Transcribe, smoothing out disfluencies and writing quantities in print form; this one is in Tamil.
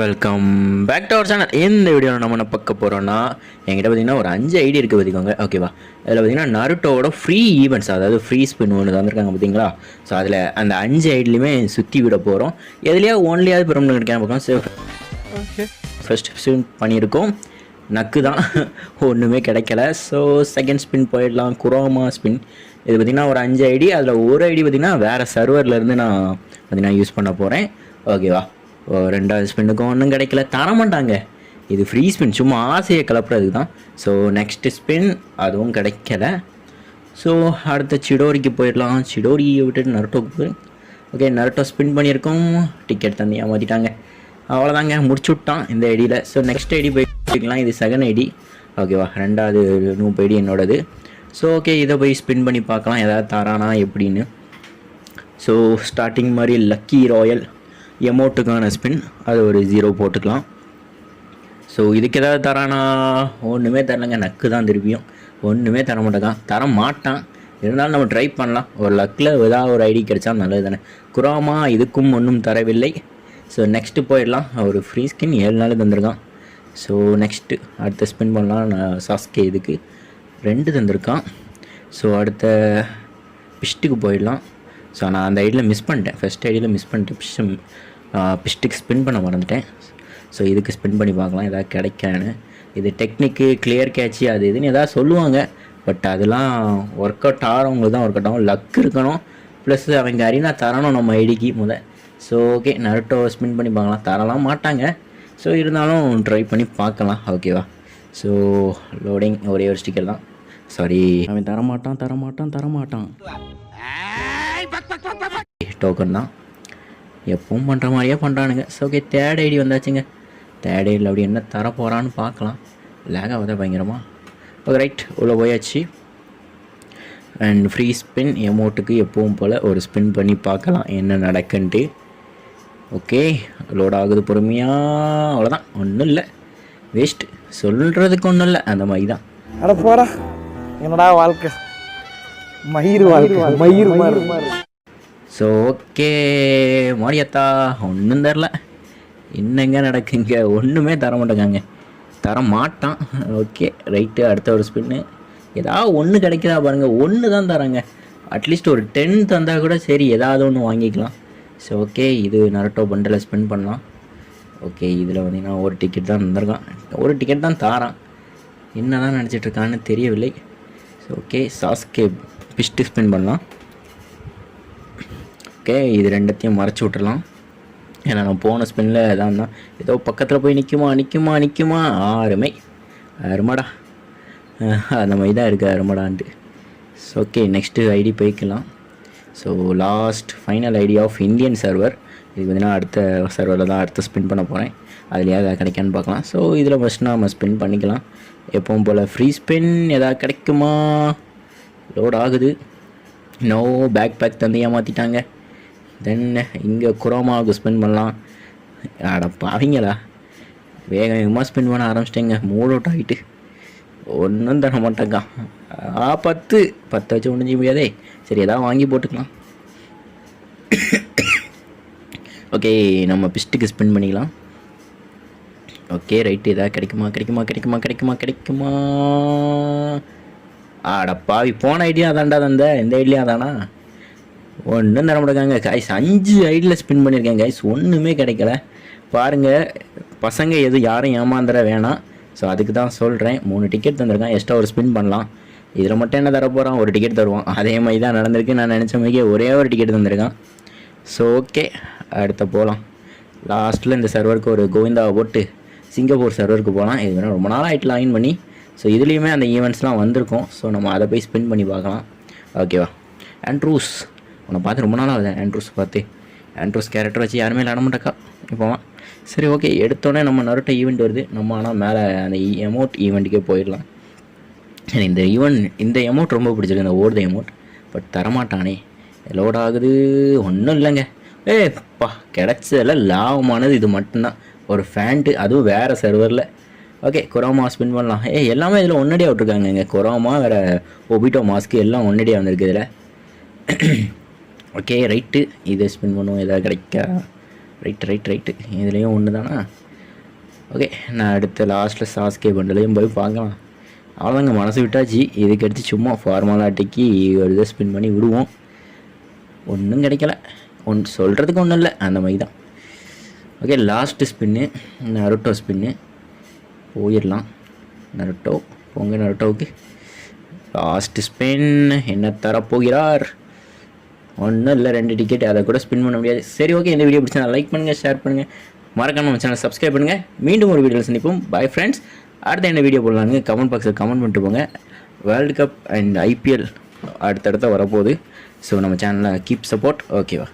Welcome back to our channel. இந்த வீடியோவில் நம்ம என்ன பார்க்க போகிறோன்னா, என்கிட்ட பார்த்தீங்கன்னா ஒரு 5 ஐடி இருக்குது பார்த்திக்கோங்க. ஓகேவா, அதில் பார்த்தீங்கன்னா நருட்டோட ஃப்ரீ ஈவெண்ட்ஸ், அதாவது ஃப்ரீ ஸ்பின் ஒன்று தந்துருக்காங்க பார்த்தீங்களா. ஸோ அதில் அந்த 5 ஐடிலையுமே சுற்றி விட போகிறோம். எதுலையா ஒன்லியாவது பெருமை கிடைக்காம பார்க்கலாம். ஸோ ஃபர்ஸ்ட் ஸ்பின் பண்ணியிருக்கோம், நக்கு தான் ஒன்றுமே கிடைக்கல. ஸோ செகண்ட் ஸ்பின் போயிடலாம், குரோமா ஸ்பின். இது பார்த்திங்கன்னா ஒரு 5 ஐடி, அதில் ஒரு ஐடி பார்த்திங்கன்னா வேறு சர்வர்லேருந்து நான் பார்த்திங்கன்னா யூஸ் பண்ண போகிறேன். ஓகேவா, ரெண்டாவது ஸ்பின்னுக்கும் ஒன்றும் கிடைக்கல, தரமாட்டாங்க. இது ஃப்ரீ ஸ்பின், சும்மா ஆசையை கிளப்புறதுக்கு தான். ஸோ நெக்ஸ்ட்டு ஸ்பின் அதுவும் கிடைக்கல. ஸோ அடுத்த சிடோரிக்கு போயிடலாம். சிடோரியை விட்டுட்டு நருட்டோக்கு போய் ஓகே, நருட்டோ ஸ்பின் பண்ணியிருக்கோம், டிக்கெட் தந்து ஏமாற்றிட்டாங்க. அவ்வளோதாங்க, முடிச்சு விட்டான் இந்த ஐடியில். ஸோ நெக்ஸ்ட் ஐடி போய்க்கலாம். இது செகண்ட் ஐடி. ஓகேவா, ரெண்டாவது நூப் ஐடி என்னோடது. ஸோ ஓகே, இதை போய் ஸ்பின் பண்ணி பார்க்கலாம் ஏதாவது தரானா எப்படின்னு. ஸோ ஸ்டார்டிங் மாதிரி லக்கி ராயல் எமௌண்ட்டுக்கான ஸ்பின், அது ஒரு 0 போட்டுக்கலாம். ஸோ இதுக்கு ஏதாவது தரானா, ஒன்றுமே தரலைங்க, நக்கு தான். திருப்பியும் ஒன்றுமே தர மாட்டான். இருந்தாலும் நம்ம ட்ரை பண்ணலாம், ஒரு லக்கில் ஏதாவது ஒரு ஐடி கிடைச்சா நல்லது தானே. குரோமா இதுக்கும் ஒன்றும் தரவில்லை. ஸோ நெக்ஸ்ட்டு போயிடலாம். ஒரு ஃப்ரீ ஸ்கின் 7 நாள் தந்திருக்கான். ஸோ நெக்ஸ்ட்டு அடுத்த ஸ்பின் பண்ணலாம். நான் சாஸ்கே இதுக்கு 2 தந்திருக்கான். ஸோ அடுத்த பிஸ்ட்டுக்கு போயிடலாம். ஸோ நான் அந்த ஐடியில் மிஸ் பண்ணிட்டேன், ஃபஸ்ட் ஐடியில் மிஸ் பண்ணிட்டு பிஸ்ட்டுக்கு ஸ்பின் பண்ண மறந்துட்டேன். ஸோ இதுக்கு ஸ்பின் பண்ணி பார்க்கலாம் ஏதாவது கிடைக்கான்னு. இது டெக்னிக்கு, கிளியர் கேட்சி, அது இதுன்னு எதாவது சொல்லுவாங்க. பட் அதெல்லாம் ஒர்க் அவுட் ஆகிறவங்களுக்கு தான் ஒர்க் அவுட் ஆகும். லக் இருக்கணும், ப்ளஸ் அவங்க அரினா தரணும் நம்ம ஐடிக்கு முதல். ஸோ ஓகே, நருட்டோ ஸ்பின் பண்ணி பார்க்கலாம். தரலாம் மாட்டாங்க, ஸோ இருந்தாலும் ட்ரை பண்ணி பார்க்கலாம். ஓகேவா, ஸோ லோடிங், ஒரே ஒரு ஸ்டிக்கர் தான். சாரி, அவன் தரமாட்டான். டோக்கன் தான் எப்பவும் பண்ணுற மாதிரியே பண்ணுறானுங்க. ஸோ ஓகே, தேர்ட் ஐடி வந்தாச்சுங்க. தேர்ட் ஐடியில் அப்படி என்ன தர போகிறான்னு பார்க்கலாம். லேக் ஆகுதா பயங்கரமாக. ஓகே ரைட், உள்ளே போயாச்சு. அண்ட் ஃப்ரீ ஸ்பின் எமௌண்ட்டுக்கு எப்பவும் போல் ஒரு ஸ்பின் பண்ணி பார்க்கலாம் என்ன நடக்குன்ட்டு. ஓகே, லோட் ஆகுது பொறுமையாக. அவ்வளோதான், ஒன்றும் இல்லை, வேஸ்ட்டு, சொல்கிறதுக்கு ஒன்றும் இல்லை, அந்த மாதிரி தான். அட போடா, என்னடா வாழ்க்கை, மயிர் வாழ்க்கை. ஸோ ஓகே மாரியாத்தா, ஒன்றும் தரல. என்னங்க நடக்குங்க, ஒன்றுமே தர மாட்டான். ஓகே ரைட்டு, அடுத்த ஒரு ஸ்பின்னு ஏதாவது ஒன்று கிடைக்குதா பாருங்கள். ஒன்று தான் தராங்க, அட்லீஸ்ட் ஒரு 10 தந்தால் கூட சரி, ஏதாவது ஒன்று வாங்கிக்கலாம். ஸோ ஓகே, இது நருட்டோ பண்டில் ஸ்பின் பண்ணலாம். ஓகே, இதில் வந்தீங்கன்னா ஒரு டிக்கெட் தான் தந்திருக்கான், ஒரு டிக்கெட் தான் தாரான். என்ன தான் நினச்சிட்ருக்கான்னு தெரியவில்லை. ஸோ ஓகே, சாஸ்கே பிஸ்ட்டு ஸ்பின் பண்ணலாம். ஓகே, இது ரெண்டத்தையும் மறைச்சி விட்டுறலாம். ஏன்னா நான் போன ஸ்பின்னில் தான் ஏதோ பக்கத்தில் போய் நிற்குமா அருமாடா, அந்த மாதிரி தான் இருக்குது அருமாடான்ட்டு. ஸோ ஓகே, நெக்ஸ்ட்டு ஐடி போய்க்கலாம். So last final ID of Indian server. இது பார்த்தீங்கன்னா அடுத்த சர்வரில் தான் அடுத்த ஸ்பின் பண்ண போகிறேன். அதுலேயே எதாவது கிடைக்கான்னு பார்க்கலாம். ஸோ இதில் ஃபஸ்ட்டு நம்ம ஸ்பின் பண்ணிக்கலாம். எப்பவும் போல் ஃப்ரீ ஸ்பின் எதாவது கிடைக்குமா. லோட் ஆகுது. நோ, பேக் தந்து ஏமாற்றிட்டாங்க. தென் இங்கே குரோமாவுக்கு ஸ்பின் பண்ணலாம். அட பாவீங்களா, வேகமாக ஸ்பின் பண்ண ஆரம்பிச்சிட்டேங்க. மூட் அவுட் ஆகிட்டு ஒன்றும் தர மாட்டேங்க. 10 வச்சு ஒன்றும் செய்ய முடியாதே. சரி, எதாவது வாங்கி போட்டுக்கலாம். ஓகே, நம்ம பிஸ்ட்டுக்கு ஸ்பின் பண்ணிக்கலாம். ஓகே ரைட்டு, எதாவது கிடைக்குமா. ஆட பாவி, போன ஐடியா அதான்டா தந்த, இந்த ஐடியா அதானா, ஒன்றும் தர மாட்டேங்க கைஸ். 5 ஐடியில் ஸ்பின் பண்ணியிருக்கேன் கைஸ், ஒன்றுமே கிடைக்கல. பாருங்கள் பசங்க, யாரும் ஏமாந்துட வேணாம். ஸோ அதுக்கு தான் சொல்கிறேன். 3 டிக்கெட் தந்திருக்கான், எக்ஸ்ட்ரா ஒரு ஸ்பின் பண்ணலாம். இதில் மட்டும் என்ன தர போகிறான், ஒரு டிக்கெட் தருவான். அதே மாதிரி தான் நடந்திருக்கு. நான் நினச்ச மாதிரியே ஒரே ஒரு டிக்கெட் தந்திருக்கான். ஸோ ஓகே, அடுத்த போகலாம். லாஸ்ட்டில் இந்த சர்வருக்கு ஒரு கோவிந்தாவை போட்டு சிங்கப்பூர் சர்வருக்கு போகலாம். இது வேணால் ரொம்ப நாள் ஆகிட்டு லாகின் பண்ணி. ஸோ இதுலேயுமே அந்த ஈவெண்ட்ஸ்லாம் வந்திருக்கும். ஸோ நம்ம அதை போய் ஸ்பின் பண்ணி பார்க்கலாம். ஓகேவா, ஆண்ட்ரூஸ், உன்னை பார்த்து ரொம்ப நாளாக ஆகுது. ஆண்ட்ரூஸ் கேரக்டர் வச்சு யாருமே விளாட மாட்டேக்கா இப்போவா. சரி ஓகே, எடுத்தோடனே நம்ம நருட்டோ ஈவெண்ட் வருது. நம்ம ஆனால் மேலே அந்த எமௌண்ட் ஈவெண்ட்டுக்கே போயிடலாம். இந்த எமௌண்ட் ரொம்ப பிடிச்சிருக்கு, இந்த ஓடுத எமௌண்ட். பட் தரமாட்டானே. லோட் ஆகுது, ஒன்றும் இல்லைங்க. ஏப்பா, கிடச்சதில் லாபமானது இது மட்டும்தான், ஒரு ஃபேண்ட்டு, அதுவும் வேறு சர்வரில். ஓகே, குரோமா ஸ்பின் பண்ணலாம். எல்லாமே இதில் ஒன்னடியாக விட்ருக்காங்க. இங்கே குரோமா வேறு ஒபிட்டோ மாஸ்க்கு எல்லாம் ஒன்னடியாக வந்திருக்கு இதில். ஓகே ரைட்டு, இதை ஸ்பின் பண்ணுவோம், எதாவது கிடைக்கா. ரைட்டு இதுலேயும் ஒன்று தானா. ஓகே, நான் அடுத்த லாஸ்ட்டில் சாஸ்கே பண்டலையும் போய் பார்க்கலாம். அவ்வளோதாங்க, மனசு விட்டாச்சு. இதுக்கு எடுத்து சும்மா ஃபார்மாலிட்டிக்கு ஒரு இதை ஸ்பின் பண்ணி விடுவோம். ஒன்றும் கிடைக்கல, சொல்கிறதுக்கு ஒன்றும் இல்லை, அந்த மாதிரி தான். Okay, last spin Naruto spin போயிடலாம். நருட்டோ போங்க, நருட்டோவுக்கு லாஸ்ட் ஸ்பின். என்ன தரப்போகிறார்? ஒன்றும் இல்லை, 2 டிக்கெட், அதை கூட ஸ்பின் பண்ண முடியாது. சரி, ஓகே, இந்த வீடியோ பிடிச்சா லைக் பண்ணுங்கள், ஷேர் பண்ணுங்கள், மறக்காம நம்ம சேனல் சப்ஸ்கிரைப் பண்ணுங்கள். மீண்டும் ஒரு வீடியோவில் சந்திப்போம். Bye friends. அடுத்த என்ன வீடியோ போடலான்னு கமெண்ட் பாக்ஸில் கமெண்ட் பண்ணிட்டு போங்க. வேர்ல்டு கப் அண்ட் IPL அடுத்தடுத்த வரப்போகுது. ஸோ நம்ம சேனலில் கீப் சப்போர்ட். ஓகேவா?